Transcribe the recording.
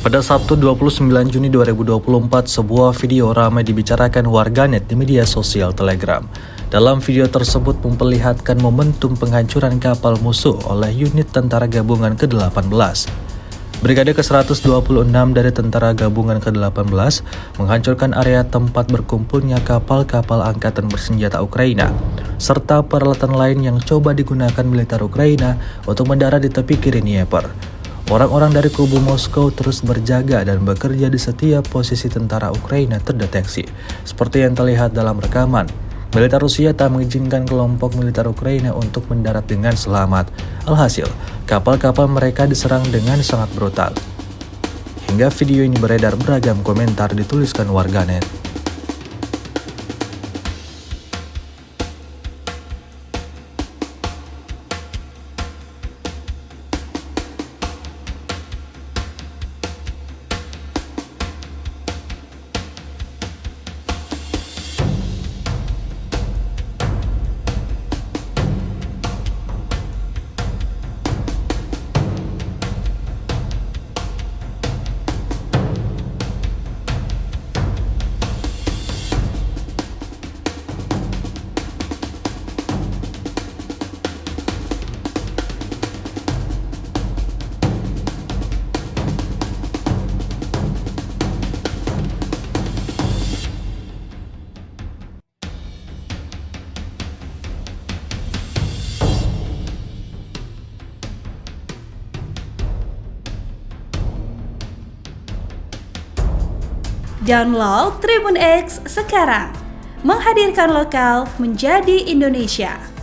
Pada Sabtu 29 Juni 2024, sebuah video ramai dibicarakan warganet di media sosial Telegram. Dalam video tersebut memperlihatkan momentum penghancuran kapal musuh oleh unit Tentara Gabungan ke-18. Brigade ke-126 dari Tentara Gabungan ke-18 menghancurkan area tempat berkumpulnya kapal-kapal angkatan bersenjata Ukraina, serta peralatan lain yang coba digunakan militer Ukraina untuk mendarat di tepi kiri Dnieper. Orang-orang dari kubu Moskow terus berjaga dan bekerja di setiap posisi tentara Ukraina terdeteksi. Seperti yang terlihat dalam rekaman, militer Rusia tak mengizinkan kelompok militer Ukraina untuk mendarat dengan selamat. Alhasil, kapal-kapal mereka diserang dengan sangat brutal. Hingga video ini beredar, beragam komentar dituliskan warganet. Download Tribun X sekarang, menghadirkan lokal menjadi Indonesia.